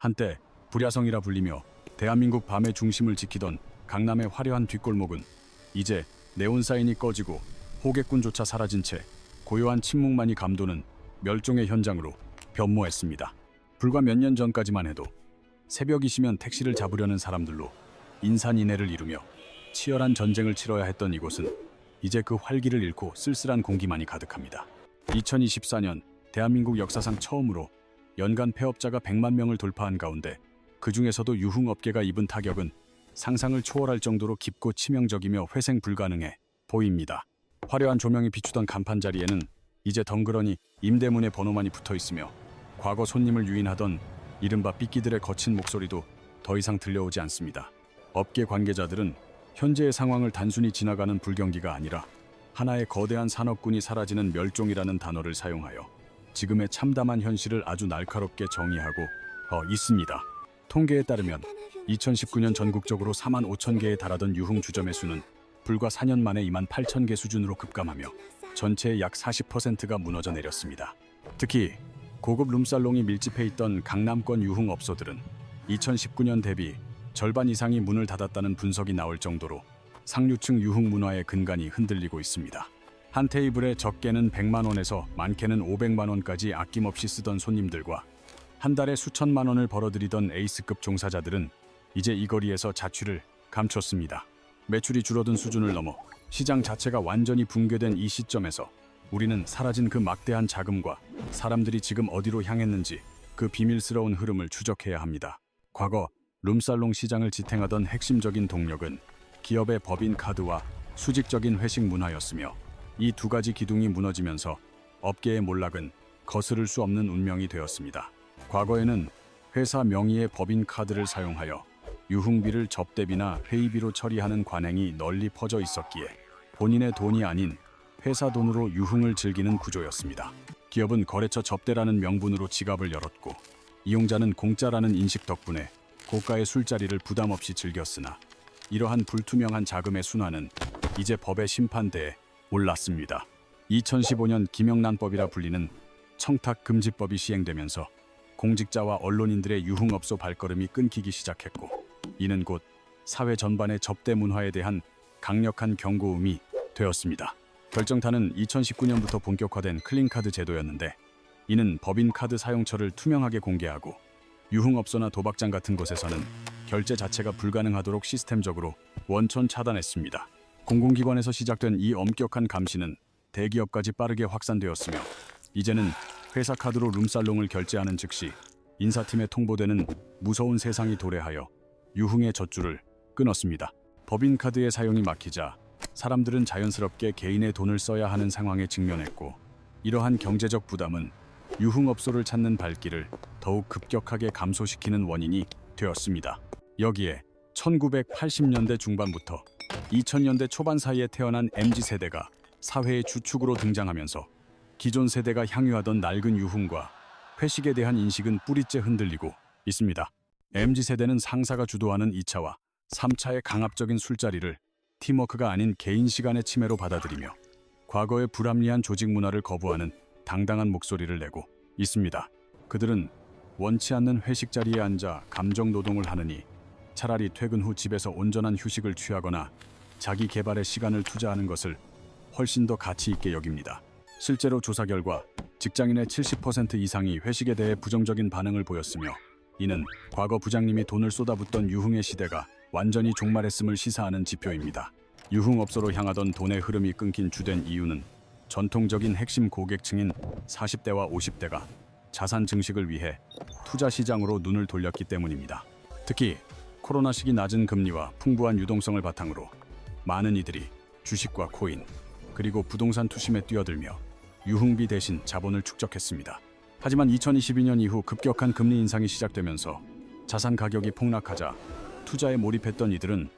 한때 불야성이라 불리며 대한민국 밤의 중심을 지키던 강남의 화려한 뒷골목은 이제 네온사인이 꺼지고 호객꾼조차 사라진 채 고요한 침묵만이 감도는 멸종의 현장으로 변모했습니다. 불과 몇 년 전까지만 해도 새벽이시면 택시를 잡으려는 사람들로 인산인해를 이루며 치열한 전쟁을 치러야 했던 이곳은 이제 그 활기를 잃고 쓸쓸한 공기만이 가득합니다. 2024년 대한민국 역사상 처음으로 연간 폐업자가 100만 명을 돌파한 가운데 그 중에서도 유흥업계가 입은 타격은 상상을 초월할 정도로 깊고 치명적이며 회생 불가능해 보입니다. 화려한 조명이 비추던 간판 자리에는 이제 덩그러니 임대문의 번호만이 붙어 있으며 과거 손님을 유인하던 이른바 삐끼들의 거친 목소리도 더 이상 들려오지 않습니다. 업계 관계자들은 현재의 상황을 단순히 지나가는 불경기가 아니라 하나의 거대한 산업군이 사라지는 멸종이라는 단어를 사용하여 지금의 참담한 현실을 아주 날카롭게 정의하고 있습니다. 통계에 따르면 2019년 전국적으로 4만 5천 개에 달하던 유흥 주점의 수는 불과 4년 만에 2만 8천 개 수준으로 급감하며 전체의 약 40%가 무너져 내렸습니다. 특히 고급 룸살롱이 밀집해 있던 강남권 유흥업소들은 2019년 대비 절반 이상이 문을 닫았다는 분석이 나올 정도로 상류층 유흥 문화의 근간이 흔들리고 있습니다. 한 테이블에 적게는 100만 원에서 많게는 500만 원까지 아낌없이 쓰던 손님들과 한 달에 수천만 원을 벌어들이던 에이스급 종사자들은 이제 이 거리에서 자취를 감췄습니다. 매출이 줄어든 수준을 넘어 시장 자체가 완전히 붕괴된 이 시점에서 우리는 사라진 그 막대한 자금과 사람들이 지금 어디로 향했는지 그 비밀스러운 흐름을 추적해야 합니다. 과거 룸살롱 시장을 지탱하던 핵심적인 동력은 기업의 법인카드와 수직적인 회식 문화였으며 이 두 가지 기둥이 무너지면서 업계의 몰락은 거스를 수 없는 운명이 되었습니다. 과거에는 회사 명의의 법인카드를 사용하여 유흥비를 접대비나 회의비로 처리하는 관행이 널리 퍼져 있었기에 본인의 돈이 아닌 회사 돈으로 유흥을 즐기는 구조였습니다. 기업은 거래처 접대라는 명분으로 지갑을 열었고 이용자는 공짜라는 인식 덕분에 고가의 술자리를 부담 없이 즐겼으나 이러한 불투명한 자금의 순환은 이제 법의 심판대에 올랐습니다. 2015년 김영란법이라 불리는 청탁금지법이 시행되면서 공직자와 언론인들의 유흥업소 발걸음이 끊기기 시작했고 이는 곧 사회 전반의 접대 문화에 대한 강력한 경고음이 되었습니다. 결정타는 2019년부터 본격화된 클린카드 제도였는데 이는 법인카드 사용처를 투명하게 공개하고 유흥업소나 도박장 같은 곳에서는 결제 자체가 불가능하도록 시스템적으로 원천 차단했습니다. 공공기관에서 시작된 이 엄격한 감시는 대기업까지 빠르게 확산되었으며 이제는 회사 카드로 룸살롱을 결제하는 즉시 인사팀에 통보되는 무서운 세상이 도래하여 유흥의 젖줄을 끊었습니다. 법인카드의 사용이 막히자 사람들은 자연스럽게 개인의 돈을 써야 하는 상황에 직면했고 이러한 경제적 부담은 유흥업소를 찾는 발길을 더욱 급격하게 감소시키는 원인이 되었습니다. 여기에 1980년대 중반부터 2000년대 초반 사이에 태어난 MZ세대가 사회의 주축으로 등장하면서 기존 세대가 향유하던 낡은 유흥과 회식에 대한 인식은 뿌리째 흔들리고 있습니다. MZ세대는 상사가 주도하는 2차와 3차의 강압적인 술자리를 팀워크가 아닌 개인 시간의 침해로 받아들이며 과거의 불합리한 조직 문화를 거부하는 당당한 목소리를 내고 있습니다. 그들은 원치 않는 회식 자리에 앉아 감정 노동을 하느니 차라리 퇴근 후 집에서 온전한 휴식을 취하거나 자기 개발에 시간을 투자하는 것을 훨씬 더 가치 있게 여깁니다. 실제로 조사 결과 직장인의 70% 이상이 회식에 대해 부정적인 반응을 보였으며 이는 과거 부장님이 돈을 쏟아붓던 유흥의 시대가 완전히 종말했음을 시사하는 지표입니다. 유흥업소로 향하던 돈의 흐름이 끊긴 주된 이유는 전통적인 핵심 고객층인 40대와 50대가 자산 증식을 위해 투자 시장으로 눈을 돌렸기 때문입니다. 특히 코로나 시기 낮은 금리와 풍부한 유동성을 바탕으로 많은 이들이 주식과 코인 그리고 부동산 투심에 뛰어들며 유흥비 대신 자본을 축적했습니다. 하지만 2022년 이후 급격한 금리 인상이 시작되면서 자산 가격이 폭락하자 투자에 몰입했던 이들은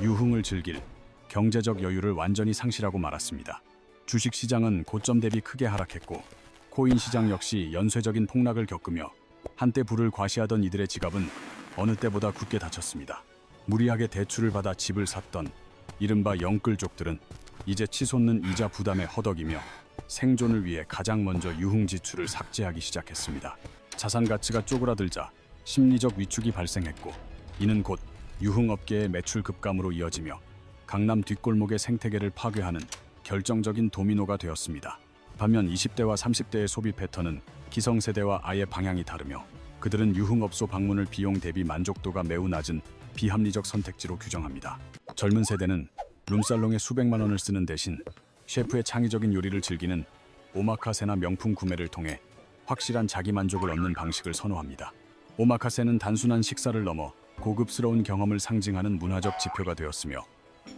유흥을 즐길 경제적 여유를 완전히 상실하고 말았습니다. 주식 시장은 고점 대비 크게 하락했고 코인 시장 역시 연쇄적인 폭락을 겪으며 한때 부를 과시하던 이들의 지갑은 어느 때보다 굳게 닫혔습니다. 무리하게 대출을 받아 집을 샀던 이른바 영끌족들은 이제 치솟는 이자 부담에 허덕이며 생존을 위해 가장 먼저 유흥 지출을 삭제하기 시작했습니다. 자산 가치가 쪼그라들자 심리적 위축이 발생했고, 이는 곧 유흥업계의 매출 급감으로 이어지며 강남 뒷골목의 생태계를 파괴하는 결정적인 도미노가 되었습니다. 반면 20대와 30대의 소비 패턴은 기성세대와 아예 방향이 다르며, 그들은 유흥업소 방문을 비용 대비 만족도가 매우 낮은 비합리적 선택지로 규정합니다. 젊은 세대는 룸살롱에 수백만 원을 쓰는 대신 셰프의 창의적인 요리를 즐기는 오마카세나 명품 구매를 통해 확실한 자기 만족을 얻는 방식을 선호합니다. 오마카세는 단순한 식사를 넘어 고급스러운 경험을 상징하는 문화적 지표가 되었으며,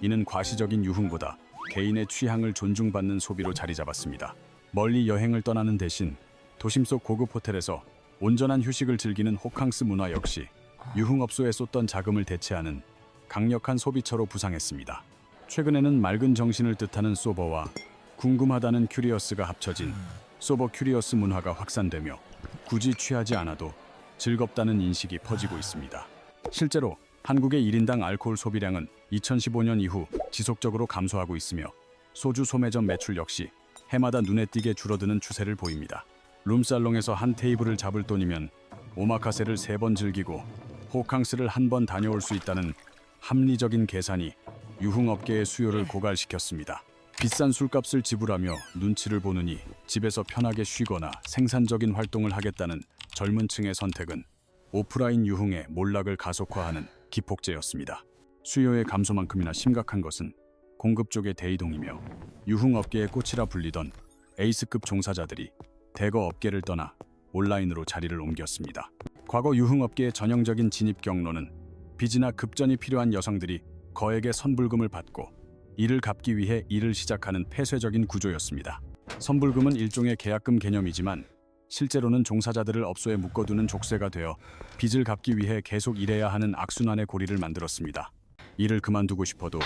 이는 과시적인 유흥보다 개인의 취향을 존중받는 소비로 자리 잡았습니다. 멀리 여행을 떠나는 대신 도심 속 고급 호텔에서 온전한 휴식을 즐기는 호캉스 문화 역시 유흥업소에 쏟던 자금을 대체하는 강력한 소비처로 부상했습니다. 최근에는 맑은 정신을 뜻하는 소버와 궁금하다는 큐리어스가 합쳐진 소버 큐리어스 문화가 확산되며, 굳이 취하지 않아도 즐겁다는 인식이 퍼지고 있습니다. 실제로 한국의 1인당 알코올 소비량은 2015년 이후 지속적으로 감소하고 있으며, 소주 소매점 매출 역시 해마다 눈에 띄게 줄어드는 추세를 보입니다. 룸살롱에서 한 테이블을 잡을 돈이면 오마카세를 3번 즐기고 호캉스를 1번 다녀올 수 있다는 합리적인 계산이 유흥업계의 수요를 고갈시켰습니다. 비싼 술값을 지불하며 눈치를 보느니 집에서 편하게 쉬거나 생산적인 활동을 하겠다는 젊은 층의 선택은 오프라인 유흥의 몰락을 가속화하는 기폭제였습니다. 수요의 감소만큼이나 심각한 것은 공급 쪽의 대이동이며, 유흥업계의 꽃이라 불리던 에이스급 종사자들이 대거 업계를 떠나 온라인으로 자리를 옮겼습니다. 과거 유흥업계의 전형적인 진입 경로는 빚이나 급전이 필요한 여성들이 거액의 선불금을 받고 이를 갚기 위해 일을 시작하는 폐쇄적인 구조였습니다. 선불금은 일종의 계약금 개념이지만 실제로는 종사자들을 업소에 묶어두는 족쇄가 되어 빚을 갚기 위해 계속 일해야 하는 악순환의 고리를 만들었습니다. 일을 그만두고 싶어도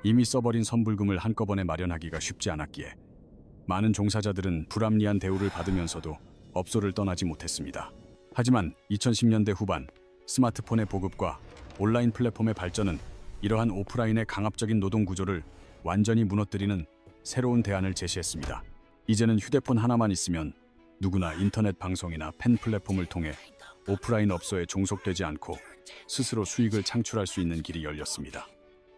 이미 써버린 선불금을 한꺼번에 마련하기가 쉽지 않았기에 많은 종사자들은 불합리한 대우를 받으면서도 업소를 떠나지 못했습니다. 하지만 2010년대 후반 스마트폰의 보급과 온라인 플랫폼의 발전은 이러한 오프라인의 강압적인 노동 구조를 완전히 무너뜨리는 새로운 대안을 제시했습니다. 이제는 휴대폰 하나만 있으면 누구나 인터넷 방송이나 팬 플랫폼을 통해 오프라인 업소에 종속되지 않고 스스로 수익을 창출할 수 있는 길이 열렸습니다.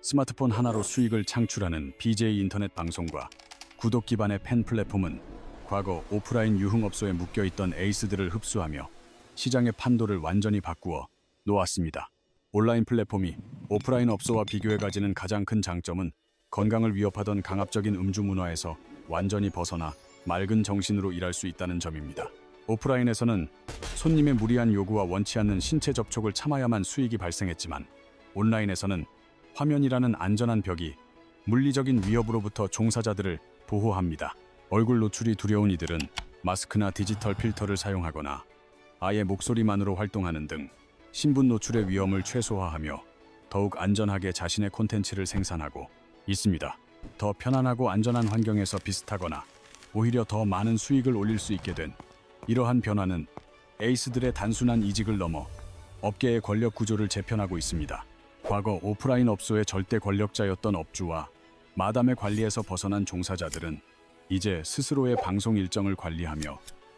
스마트폰 하나로 수익을 창출하는 BJ 인터넷 방송과 구독 기반의 팬 플랫폼은 과거 오프라인 유흥업소에 묶여있던 에이스들을 흡수하며 시장의 판도를 완전히 바꾸어 놓았습니다. 온라인 플랫폼이 오프라인 업소와 비교해 가지는 가장 큰 장점은 건강을 위협하던 강압적인 음주 문화에서 완전히 벗어나 맑은 정신으로 일할 수 있다는 점입니다. 오프라인에서는 손님의 무리한 요구와 원치 않는 신체 접촉을 참아야만 수익이 발생했지만, 온라인에서는 화면이라는 안전한 벽이 물리적인 위협으로부터 종사자들을 보호합니다. 얼굴 노출이 두려운 이들은 마스크나 디지털 필터를 사용하거나 아예 목소리만으로 활동하는 등 신분 노출의 위험을 최소화하며 더욱 안전하게 자신의 콘텐츠를 생산하고 있습니다. 더 편안하고 안전한 환경에서 비슷하거나 오히려 더 많은 수익을 올릴 수 있게 된 이러한 변화는 에이스들의 단순한 이직을 넘어 업계의 권력 구조를 재편하고 있습니다. 과거 오프라인 업소의 절대 권력자였던 업주와 마담의 관리에서 벗어난 종사자들은 이제 스스로의 방송 일정을 관리하며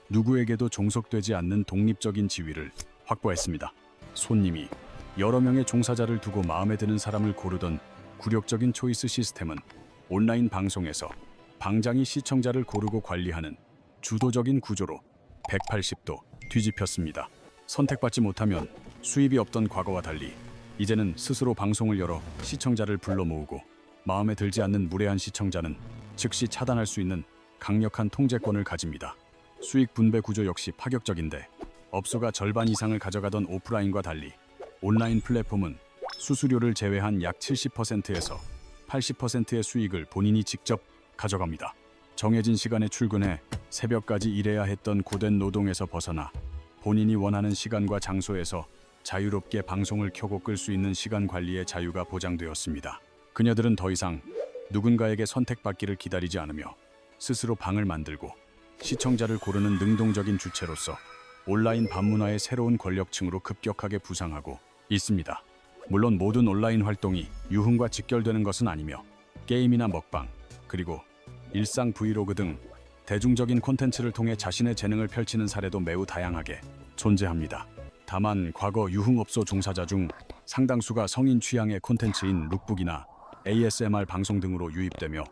누구에게도 종속되지 않는 독립적인 지위를 확보했습니다. 손님이 여러 명의 종사자를 두고 마음에 드는 사람을 고르던 굴욕적인 초이스 시스템은 온라인 방송에서 방장이 시청자를 고르고 관리하는 주도적인 구조로 180도 뒤집혔습니다. 선택받지 못하면 수입이 없던 과거와 달리 이제는 스스로 방송을 열어 시청자를 불러 모으고 마음에 들지 않는 무례한 시청자는 즉시 차단할 수 있는 강력한 통제권을 가집니다. 수익 분배 구조 역시 파격적인데, 업소가 절반 이상을 가져가던 오프라인과 달리 온라인 플랫폼은 수수료를 제외한 약 70%에서 80%의 수익을 본인이 직접 가져갑니다. 정해진 시간에 출근해 새벽까지 일해야 했던 고된 노동에서 벗어나 본인이 원하는 시간과 장소에서 자유롭게 방송을 켜고 끌 수 있는 시간 관리의 자유가 보장되었습니다. 그녀들은 더 이상 누군가에게 선택받기를 기다리지 않으며 스스로 방을 만들고 시청자를 고르는 능동적인 주체로서 온라인 밤문화의 새로운 권력층으로 급격하게 부상하고 있습니다. 물론 모든 온라인 활동이 유흥과 직결되는 것은 아니며, 게임이나 먹방, 그리고 일상 브이로그 등 대중적인 콘텐츠를 통해 자신의 재능을 펼치는 사례도 매우 다양하게 존재합니다. 다만 과거 유흥업소 종사자 중 상당수가 성인 취향의 콘텐츠인 룩북이나 ASMR 방송 등으로 유입되며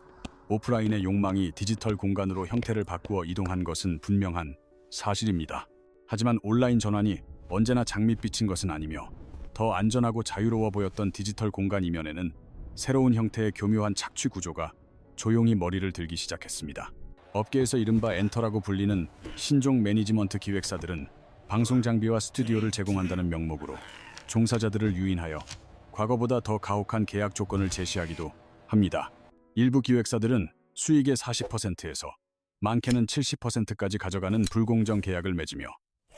오프라인의 욕망이 디지털 공간으로 형태를 바꾸어 이동한 것은 분명한 사실입니다. 하지만 온라인 전환이 언제나 장밋빛인 것은 아니며 더 안전하고 자유로워 보였던 디지털 공간 이면에는 새로운 형태의 교묘한 착취 구조가 조용히 머리를 들기 시작했습니다. 업계에서 이른바 엔터라고 불리는 신종 매니지먼트 기획사들은 방송 장비와 스튜디오를 제공한다는 명목으로 종사자들을 유인하여 과거보다 더 가혹한 계약 조건을 제시하기도 합니다. 일부 기획사들은 수익의 40%에서 많게는 70%까지 가져가는 불공정 계약을 맺으며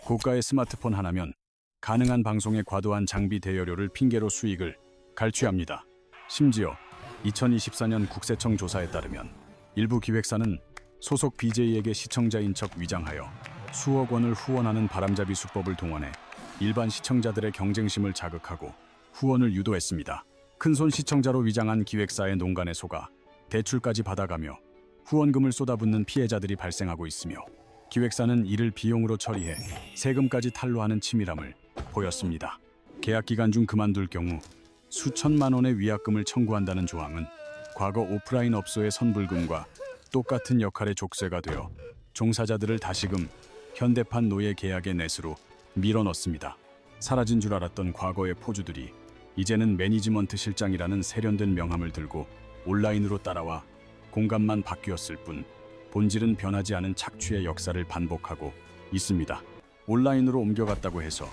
고가의 스마트폰 하나면 가능한 방송의 과도한 장비 대여료를 핑계로 수익을 갈취합니다. 심지어 2024년 국세청 조사에 따르면 일부 기획사는 소속 BJ에게 시청자인 척 위장하여 수억 원을 후원하는 바람잡이 수법을 동원해 일반 시청자들의 경쟁심을 자극하고 후원을 유도했습니다. 큰손 시청자로 위장한 기획사의 농간에 속아 대출까지 받아가며 후원금을 쏟아붓는 피해자들이 발생하고 있으며 기획사는 이를 비용으로 처리해 세금까지 탈루하는 치밀함을 보였습니다. 계약 기간 중 그만둘 경우 수천만 원의 위약금을 청구한다는 조항은 과거 오프라인 업소의 선불금과 똑같은 역할의 족쇄가 되어 종사자들을 다시금 현대판 노예 계약의 넷으로 밀어넣습니다. 사라진 줄 알았던 과거의 포주들이 이제는 매니지먼트 실장이라는 세련된 명함을 들고 온라인으로 따라와 공간만 바뀌었을 뿐 본질은 변하지 않은 착취의 역사를 반복하고 있습니다. 온라인으로 옮겨갔다고 해서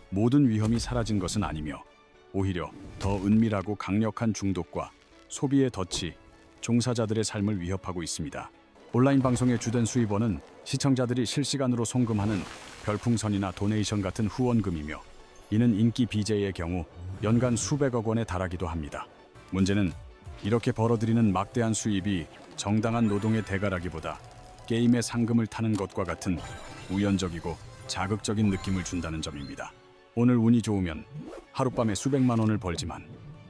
모든 위험이 사라진 것은 아니며 오히려 더 은밀하고 강력한 중독과 소비의 덫이 종사자들의 삶을 위협하고 있습니다. 온라인 방송의 주된 수입원은 시청자들이 실시간으로 송금하는 별풍선이나 도네이션 같은 후원금이며 이는 인기 BJ의 경우 연간 수백억 원에 달하기도 합니다. 문제는 이렇게 벌어들이는 막대한 수입이 정당한 노동의 대가라기보다 게임의 상금을 타는 것과 같은 우연적이고 자극적인 느낌을 준다는 점입니다. 오늘 운이 좋으면 하룻밤에 수백만 원을 벌지만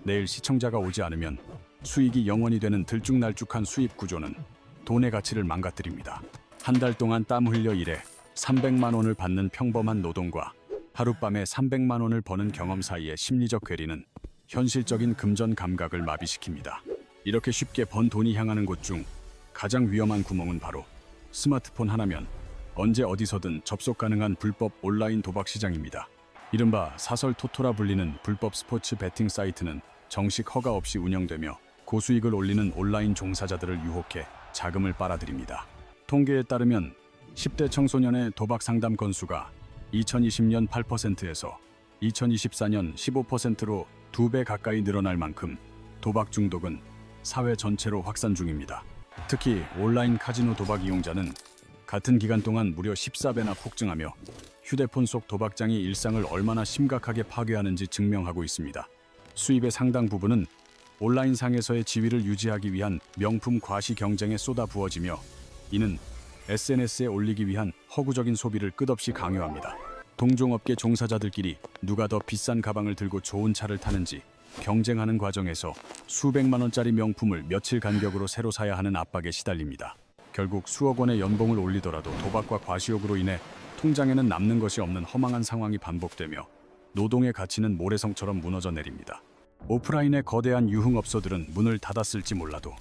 내일 시청자가 오지 않으면 수익이 0원이 되는 들쭉날쭉한 수입 구조는 돈의 가치를 망가뜨립니다. 한 달 동안 땀 흘려 일해 300만 원을 받는 평범한 노동과 하룻밤에 300만 원을 버는 경험 사이의 심리적 괴리는 현실적인 금전 감각을 마비시킵니다. 이렇게 쉽게 번 돈이 향하는 곳 중 가장 위험한 구멍은 바로 스마트폰 하나면 언제 어디서든 접속 가능한 불법 온라인 도박 시장입니다. 이른바 사설 토토라 불리는 불법 스포츠 베팅 사이트는 정식 허가 없이 운영되며 고수익을 올리는 온라인 종사자들을 유혹해 자금을 빨아들입니다. 통계에 따르면 10대 청소년의 도박 상담 건수가 2020년 8%에서 2024년 15%로 2배 가까이 늘어날 만큼 도박 중독은 사회 전체로 확산 중입니다. 특히 온라인 카지노 도박 이용자는 같은 기간 동안 무려 14배나 폭증하며 휴대폰 속 도박장이 일상을 얼마나 심각하게 파괴하는지 증명하고 있습니다. 수입의 상당 부분은 온라인상에서의 지위를 유지하기 위한 명품 과시 경쟁에 쏟아 부어지며 이는 SNS에 올리기 위한 허구적인 소비를 끝없이 강요합니다. 동종업계 종사자들끼리 누가 더 비싼 가방을 들고 좋은 차를 타는지 경쟁하는 과정에서 수백만 원짜리 명품을 며칠 간격으로 새로 사야 하는 압박에 시달립니다. 결국 수억 원의 연봉을 올리더라도 도박과 과시욕으로 인해 통장에는 남는 것이 없는 허망한 상황이 반복되며 노동의 가치는 모래성처럼 무너져 내립니다. 오프라인의 거대한 유흥업소들은 문을 닫았을지 몰라도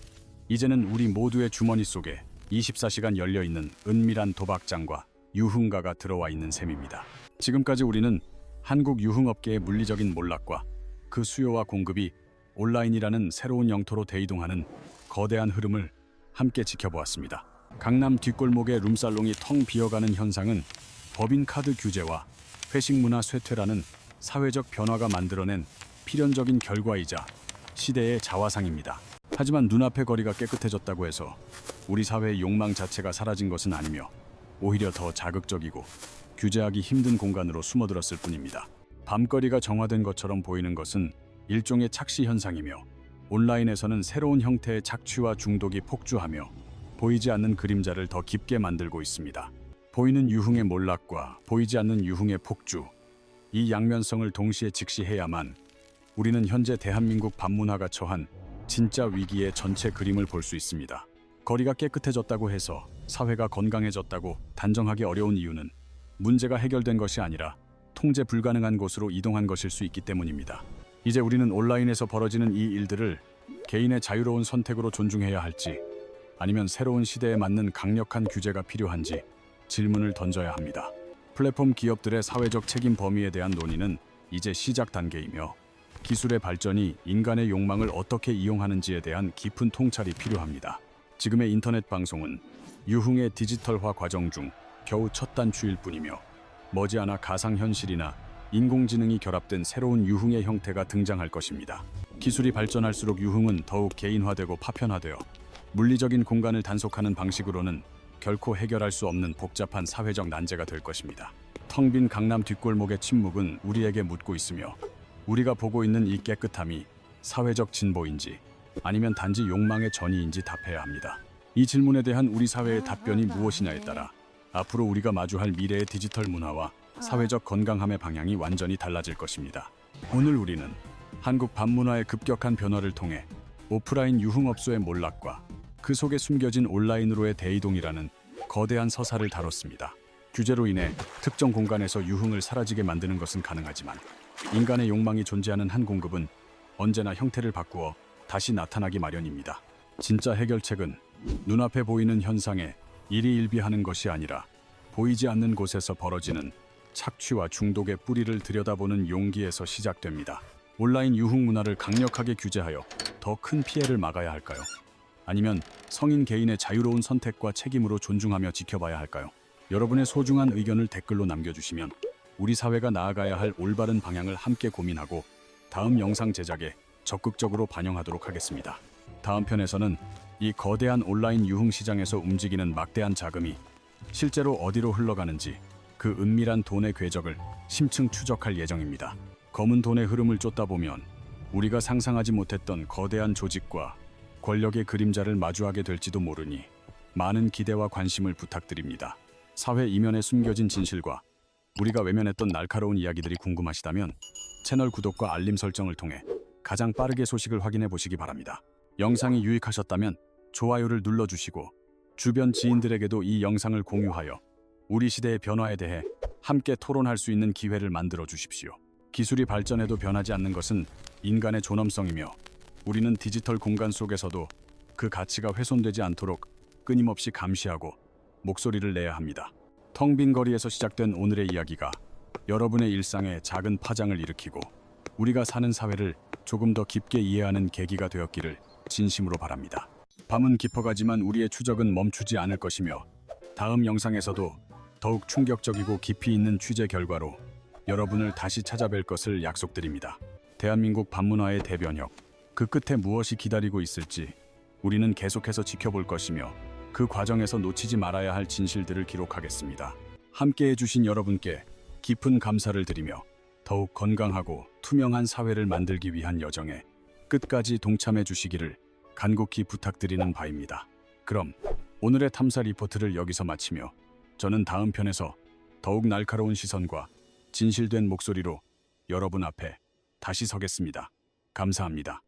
이제는 우리 모두의 주머니 속에 24시간 열려있는 은밀한 도박장과 유흥가가 들어와 있는 셈입니다. 지금까지 우리는 한국 유흥업계의 물리적인 몰락과 그 수요와 공급이 온라인이라는 새로운 영토로 대이동하는 거대한 흐름을 함께 지켜보았습니다. 강남 뒷골목의 룸살롱이 텅 비어가는 현상은 법인카드 규제와 회식 문화 쇠퇴라는 사회적 변화가 만들어낸 필연적인 결과이자 시대의 자화상입니다. 하지만 눈앞의 거리가 깨끗해졌다고 해서 우리 사회의 욕망 자체가 사라진 것은 아니며 오히려 더 자극적이고 규제하기 힘든 공간으로 숨어들었을 뿐입니다. 밤거리가 정화된 것처럼 보이는 것은 일종의 착시 현상이며 온라인에서는 새로운 형태의 착취와 중독이 폭주하며 보이지 않는 그림자를 더 깊게 만들고 있습니다. 보이는 유흥의 몰락과 보이지 않는 유흥의 폭주, 이 양면성을 동시에 직시해야만 우리는 현재 대한민국 밤문화가 처한 진짜 위기의 전체 그림을 볼 수 있습니다. 거리가 깨끗해졌다고 해서 사회가 건강해졌다고 단정하기 어려운 이유는 문제가 해결된 것이 아니라 통제 불가능한 곳으로 이동한 것일 수 있기 때문입니다. 이제 우리는 온라인에서 벌어지는 이 일들을 개인의 자유로운 선택으로 존중해야 할지, 아니면 새로운 시대에 맞는 강력한 규제가 필요한지 질문을 던져야 합니다. 플랫폼 기업들의 사회적 책임 범위에 대한 논의는 이제 시작 단계이며, 기술의 발전이 인간의 욕망을 어떻게 이용하는지에 대한 깊은 통찰이 필요합니다. 지금의 인터넷 방송은 유흥의 디지털화 과정 중 겨우 첫 단추일 뿐이며, 머지않아 가상현실이나 인공지능이 결합된 새로운 유흥의 형태가 등장할 것입니다. 기술이 발전할수록 유흥은 더욱 개인화되고 파편화되어 물리적인 공간을 단속하는 방식으로는 결코 해결할 수 없는 복잡한 사회적 난제가 될 것입니다. 텅 빈 강남 뒷골목의 침묵은 우리에게 묻고 있으며, 우리가 보고 있는 이 깨끗함이 사회적 진보인지 아니면 단지 욕망의 전이인지 답해야 합니다. 이 질문에 대한 우리 사회의 답변이 무엇이냐에 따라 앞으로 우리가 마주할 미래의 디지털 문화와 사회적 건강함의 방향이 완전히 달라질 것입니다. 오늘 우리는 한국 밤문화의 급격한 변화를 통해 오프라인 유흥업소의 몰락과 그 속에 숨겨진 온라인으로의 대이동이라는 거대한 서사를 다뤘습니다. 규제로 인해 특정 공간에서 유흥을 사라지게 만드는 것은 가능하지만, 인간의 욕망이 존재하는 한 공급은 언제나 형태를 바꾸어 다시 나타나기 마련입니다. 진짜 해결책은 눈앞에 보이는 현상에 일희일비하는 것이 아니라 보이지 않는 곳에서 벌어지는 착취와 중독의 뿌리를 들여다보는 용기에서 시작됩니다. 온라인 유흥 문화를 강력하게 규제하여 더 큰 피해를 막아야 할까요? 아니면 성인 개인의 자유로운 선택과 책임으로 존중하며 지켜봐야 할까요? 여러분의 소중한 의견을 댓글로 남겨주시면 우리 사회가 나아가야 할 올바른 방향을 함께 고민하고 다음 영상 제작에 적극적으로 반영하도록 하겠습니다. 다음 편에서는 이 거대한 온라인 유흥 시장에서 움직이는 막대한 자금이 실제로 어디로 흘러가는지, 그 은밀한 돈의 궤적을 심층 추적할 예정입니다. 검은 돈의 흐름을 쫓다 보면 우리가 상상하지 못했던 거대한 조직과 권력의 그림자를 마주하게 될지도 모르니 많은 기대와 관심을 부탁드립니다. 사회 이면에 숨겨진 진실과 우리가 외면했던 날카로운 이야기들이 궁금하시다면 채널 구독과 알림 설정을 통해 가장 빠르게 소식을 확인해 보시기 바랍니다. 영상이 유익하셨다면 좋아요를 눌러주시고 주변 지인들에게도 이 영상을 공유하여 우리 시대의 변화에 대해 함께 토론할 수 있는 기회를 만들어 주십시오. 기술이 발전해도 변하지 않는 것은 인간의 존엄성이며, 우리는 디지털 공간 속에서도 그 가치가 훼손되지 않도록 끊임없이 감시하고 목소리를 내야 합니다. 텅 빈 거리에서 시작된 오늘의 이야기가 여러분의 일상에 작은 파장을 일으키고 우리가 사는 사회를 조금 더 깊게 이해하는 계기가 되었기를 진심으로 바랍니다. 밤은 깊어가지만 우리의 추적은 멈추지 않을 것이며, 다음 영상에서도 더욱 충격적이고 깊이 있는 취재 결과로 여러분을 다시 찾아뵐 것을 약속드립니다. 대한민국 밤문화의 대변혁, 그 끝에 무엇이 기다리고 있을지 우리는 계속해서 지켜볼 것이며, 그 과정에서 놓치지 말아야 할 진실들을 기록하겠습니다. 함께해 주신 여러분께 깊은 감사를 드리며 더욱 건강하고 투명한 사회를 만들기 위한 여정에 끝까지 동참해 주시기를 간곡히 부탁드리는 바입니다. 그럼 오늘의 탐사 리포트를 여기서 마치며 저는 다음 편에서 더욱 날카로운 시선과 진실된 목소리로 여러분 앞에 다시 서겠습니다. 감사합니다.